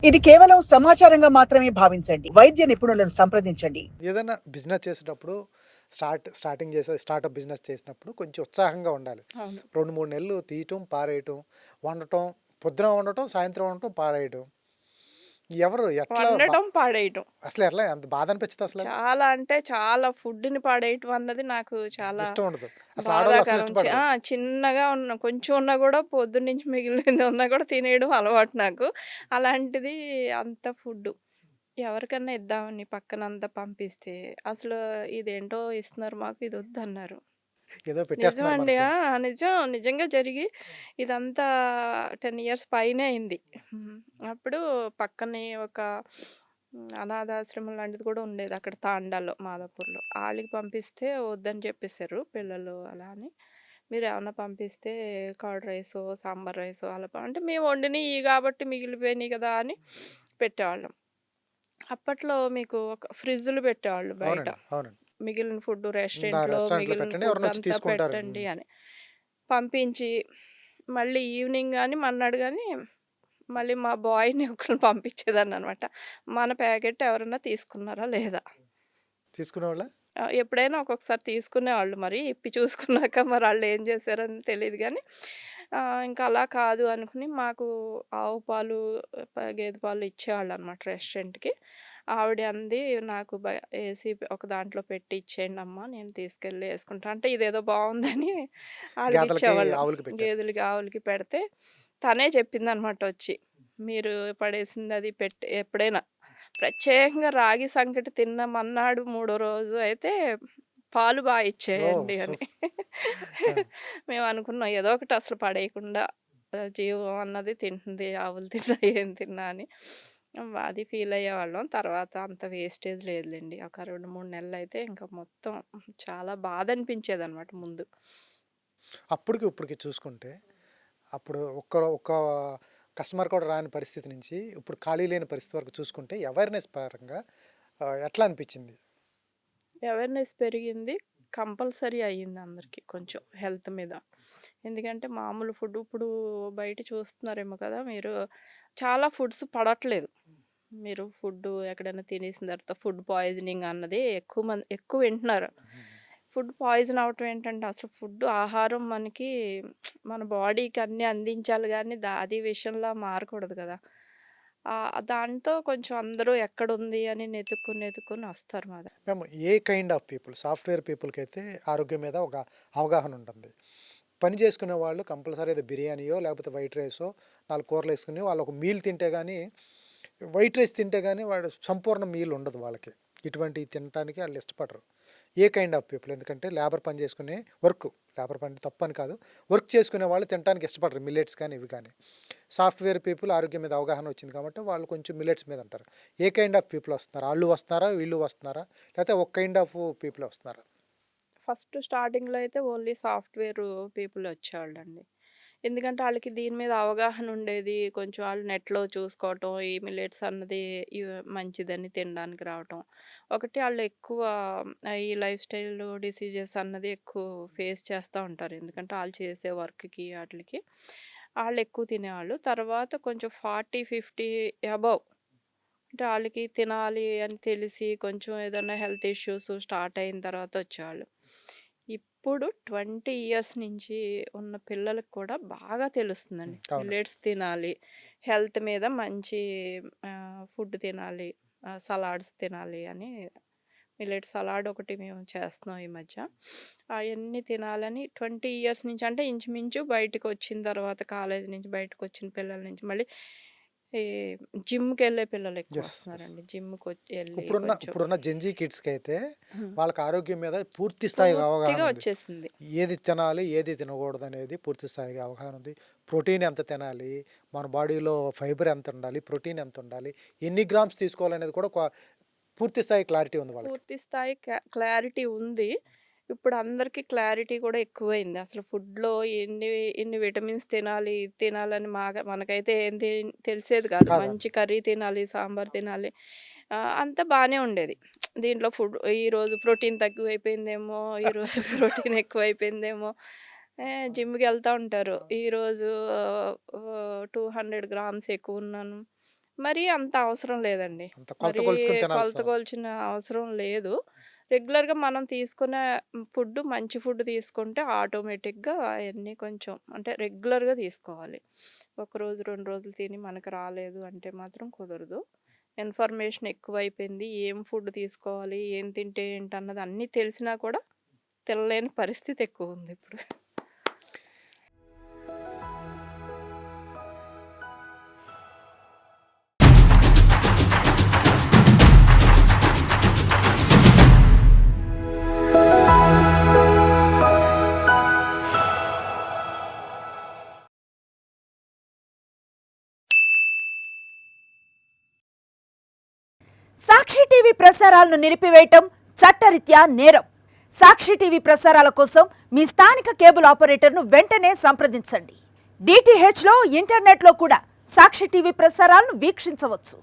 ఇది కేవలం సమాచారంగా మాత్రమే భావించండి. వైద్య నిపుణులను సంప్రదించండి. ఏదైనా బిజినెస్ చేసేటప్పుడు స్టార్టప్ బిజినెస్ చేసినప్పుడు కొంచెం ఉత్సాహంగా ఉండాలి. అవును. 2, 3 నెలలు తీయటం, పారేయటం, వండటం, పొద్దున వండటం, సాయంత్రం వండటం, పాడేయటం. ఎవరు ఎట్లా వండటం, పాడేయటం. అసలు ఎట్లా ఎంత బాధ అనిపించదు అసలు? చాలా అంటే చాలా ఫుడ్‌ని పాడేయటం అన్నది నాకు చాలా ఇష్టం ఉండదు. అసలు ఆడవాళ్ళు అసలు బాధాకరం. ఇష్టపడరు. చిన్నగా ఉన్న కొంచెం ఉన్నా గూడా పొద్దున్నుంచి మిగిలింది ఉన్నా కూడా తినేయడం అలవాటు నాకు. అలాంటిది అంత ఫుడ్డు. ఎవరికన్నా ఇద్దామని పక్కనంతా పంపిస్తే, అసలు ఇదేంటో ఇస్తున్నారు మాకు ఇదొద్దన్నారు. ఏదో పెట్టేస్తున్నారు నిజమండి. మనకి. నిజంగా జరిగి ఇదంతా 10 ఇయర్స్ పైనే అయింది. హ్మ్. అప్పుడు పక్కనే ఒక అనాథాశ్రమం లాంటిది కూడా ఉండేది అక్కడ తాండాలో, మాదాపూర్‌లో. ఆళ్ళకి పంపిస్తే వద్దని చెప్పేసారు పిల్లలు అలా అని. మీరేమన్నా పంపిస్తే కర్డ్ రైసో, సాంబార్ రైసో అలా అంటే మేము వండినయి కాబట్టి మిగిలిపోయినాయి కదా అని పెట్టేవాళ్ళం. అప్పట్లో మీకు ఒక ఫ్రిడ్జ్‌లు పెట్టేవాళ్ళు బయట. అవునండి. అవునండి. మిగిలిన ఫుడ్ ఆ రెస్టారెంట్‌లో రెస్టారెంట్‌లో మిగిలిన పెట్టండి. ఫుడ్ ఎవరైనా వచ్చి అంతా తీసుకుంటారు. పెట్టండి అని. పంపించి మళ్ళీ ఈవినింగ్ గాని, మర్నాడు గాని మళ్ళీ మా బాయ్‌ని ఒకళ్ళని పంపించేదాన్ననమాట. మన ప్యాకెట్ ఎవరన్నా తీసుకున్నారా లేదా? తీసుకునేవాళ్ళా? ఎప్పుడైనా ఒక్కొక్కసారి తీసుకునేవాళ్ళు మరి. ఇప్పి చూసుకున్నాక మరి ఆళ్ళేం చేశారని తెలీదు గానీ, ఇంకా అలా కాదు అనుకుని మాకు ఆవు పాలు, గేదె పాలు ఇచ్చేవాళ్ళనమాట రెస్టారెంట్‌కి. ఆవిడ అంది నాకు ఏసి ఒక దాంట్లో పెట్టి ఇచ్చేయండమ్మా నేను తీసుకెళ్ళి యేసుకుంటా. అంటే ఇదేదో బావుందని గేదెలకి, ఆళ్ళకిచ్చేవాళ్ళం. ఆవులకి పెట్టారు. గేదెలకి, ఆవులకి పెడితే తనే చెప్పిందనమాట వచ్చి. మీరు పడేసిందది ఎప్పుడైనా ప్రత్యేకంగా రాగి సంకటి తిన్న మన్నాడు మూడో రోజు అయితే పాలు ఓహ్! ఇచ్చేయండి అని. ఆ! మేమనుకున్నాం ఏదో ఒకటి అసలు పడేయకుండా జీవం అన్నది తింటుంది. ఆవులు తిన్నా, ఏం తిన్నా అని. అది ఫీల్ అయ్యేవాళ్ళం. తర్వాత అంత వేస్టేజ్ లేదులెండి. ఒక 2, 3 నెలలైతే ఇంకా మొత్తం చాలా బాధ అనిపించేదనమాట ముందు. అప్పటికి, ఇప్పటికి చూసుకుంటే అప్పుడు ఒక్క కస్టమర్ కూడా రాని పరిస్థితి నుంచి ఇప్పుడు ఖాళీ లేని పరిస్థితి వరకు చూసుకుంటే అవేర్‌నెస్ పరంగా ఎట్లా అనిపించింది? అవేర్‌నెస్ పెరిగింది. కంపల్సరీ అయ్యింది అందరికి కొంచెం హెల్త్ మీద. ఎందుకంటే మామూలు ఫుడ్ ఇప్పుడు బయట చూస్తున్నారేమో కదా! మీరు చాలా ఫుడ్స్ పడట్లేదు. మీరు ఫుడ్డు ఎక్కడైనా తినేసిన తర్వాత ఫుడ్ పాయిజనింగ్ అన్నది ఎక్కువ వింటున్నారు. ఫుడ్ పాయిజన్ అవ్వటం ఏంటంటే అసలు ఆహారం మనకి మన బాడీకి అన్నీ అందించాలి గానీ అది విషంలా మారకూడదు కదా! దాంతో కొంచెం అందరూ ఎక్కడుంది అని వెతుక్కొని వస్తారు మా దగ్గర. మేము ఏ కైండ్ ఆఫ్ పీపుల్ సాఫ్ట్‌వేర్ పీపుల్‌కైతే ఆరోగ్యం మీద ఒక అవగాహన ఉంటుంది. పని చేసుకునే వాళ్ళు కంపల్సరీ అది బిర్యానీయో లేకపోతే వైట్ రైసో 4 కూరలేసుకొని వాళ్ళు ఒక మీల్ తింటే గానీ వైట్ రైస్ తింటే గానీ వాడు సంపూర్ణ మీల్ ఉండదు వాళ్ళకి. ఇటువంటివి తినటానికి ఆళ్ళు ఇష్టపడరు. ఏ కైండ్ ఆఫ్ పీపుల్ ఎందుకంటే లేబర్ పని చేసుకునే లేబర్ పని తప్పని కాదు. వర్క్ చేసుకునే వాళ్ళు తినటానికి ఇష్టపడరు మిల్లెట్స్ కానీ, ఇవి కానీ. సాఫ్ట్‌వేర్ పీపుల్ ఆరోగ్యం మీద అవగాహన వచ్చింది కాబట్టి వాళ్ళు కొంచెం మిల్లెట్స్ మీద ఉంటారు. ఏ కైండ్ ఆఫ్ పీపుల్ వస్తున్నారు? ఆళ్ళు వస్తున్నారా? వీళ్ళు వస్తున్నారా? లేకపోతే ఒక కైండ్ ఆఫ్ పీపుల్ వస్తున్నారా? ఫస్ట్ స్టార్టింగ్‌లో అయితే ఓన్లీ సాఫ్ట్‌వేర్ పీపుల్ వచ్చేవాళ్ళండి. ఎందుకంటే ఆళ్ళకి దీని మీద అవగాహన ఉండేది. కొంచెం ఆళ్ళు నెట్‌లో చూసుకోవటం, ఈ మిల్లెట్స్ అన్నది మంచిదని తినడానికి రావటం. ఒకటి ఆళ్ళు ఎక్కువ ఈ లైఫ్ స్టైల్ డిసీజెస్ అన్నది ఎక్కువ ఫేస్ చేస్తా ఉంటారు. ఎందుకంటే ఆళ్ళు చేసే వర్క్‌కి ఆటిలకి. ఆళ్ళెక్కువ తినేవాళ్ళు. తర్వాత కొంచెం 40, 50 అబోవ్ అంటే ఆళ్ళకి తినాలి అని తెలిసి కొంచెం ఏదన్నా హెల్త్ ఇష్యూస్ స్టార్ట్ అయిన తర్వాత వచ్చేవాళ్ళు. ఇప్పుడు 20 ఇయర్స్ నుంచి ఉన్న పిల్లలకి కూడా బాగా తెలుస్తుందండి. అవును. మిల్లెట్స్ తినాలి. హెల్త్ మీద మంచి ఫుడ్ తినాలి. సలాడ్స్ తినాలి అని మిల్లెట్ సలాడ్ ఒకటి మేము చేస్తున్నాం ఈ మధ్య. అయన్నీ తినాలని 20 ఇయర్స్ నుంచి అంటే ఇంచుమించు బయటకొచ్చిన తర్వాత కాలేజీ నుంచి బయటకొచ్చిన పిల్లల నుంచి మళ్ళీ ఈ జిమ్‌కెళ్ళే పిల్లలెక్కువ యెస్. యెస్. వస్తున్నారండి. జిమ్‌కొచ్చి కొంచెం ఇప్పుడున్న జెన్‌జీ కిడ్స్‌కైతే హ్మ్. వాళ్ళకి ఆరోగ్యం మీద పూర్తి స్థాయిగా అవగాహన పూర్తిగా ఉంది. వచ్చేసింది. ఏది తినాలి, ఏది తినకూడదనేది పూర్తి స్థాయిగా అవగాహన ఉంది. ప్రోటీన్ ఎంత తినాలి, మన బాడీలో ఫైబర్ ఎంత ఉండాలి, ప్రోటీన్ ఎంత ఉండాలి, ఎన్ని గ్రామ్స్ తీసుకోవాలనేది కూడా పూర్తి స్థాయి క్లారిటీ ఉంది వాళ్ళకి. పూర్తి స్థాయి క్లారిటీ ఉంది. ఇప్పుడు అందరికి క్లారిటీ కూడా ఎక్కువైంది. అసలు ఫుడ్‌లో ఎన్ని ఎన్ని విటమిన్స్ తినాలి, ఇది తినాలని మనకైతే ఏం తెలిసేది కాదు. కాదండి. మంచి కర్రీ తినాలి, సాంబార్ తినాలి. అంతా బానే ఉండేది. దీంట్లో ఈరోజు ప్రోటీన్ తక్కువైపోయిందేమో, ఈరోజు ప్రోటీన్ ఎక్కువైపోయిందేమో, జిమ్‌కెళ్తా ఉంటారు. ఈరోజు 200 గ్రామ్స్ ఎక్కువున్నాను. మరీ అంత అవసరం లేదండి. అంత కొలత మరీ కొలుచుకొని కొలత తినాల్సిన కొలిచిన అవసరం లేదు. రెగ్యులర్‌గా మనం తీసుకునే ఫుడ్ మంచి ఫుడ్ తీసుకుంటే ఆటోమేటిక్‌గా అయన్నీ కొంచెం అంటే రెగ్యులర్‌గా తీసుకోవాలి. ఒకరోజు, 2 రోజులు తిని మనకు రాలేదు అంటే మాత్రం కుదరదు. ఇన్ఫర్మేషన్ ఎక్కువైపోయింది. ఏం ఫుడ్ తీసుకోవాలి, ఏం తింటే ఏంటన్నది అన్నీ తెలిసినా కూడా తినలేని పరిస్థితి ఎక్కువుంది ఇప్పుడు. సాక్షి టీవీ ప్రసారాలను నిలిపివేయటం చట్టరీత్యా నేరం. సాక్షి టీవీ ప్రసారాల కోసం మీ స్థానిక కేబుల్ ఆపరేటర్ను వెంటనే సంప్రదించండి. DTHలో ఇంటర్నెట్లో కూడా సాక్షి టీవీ ప్రసారాలను వీక్షించవచ్చు.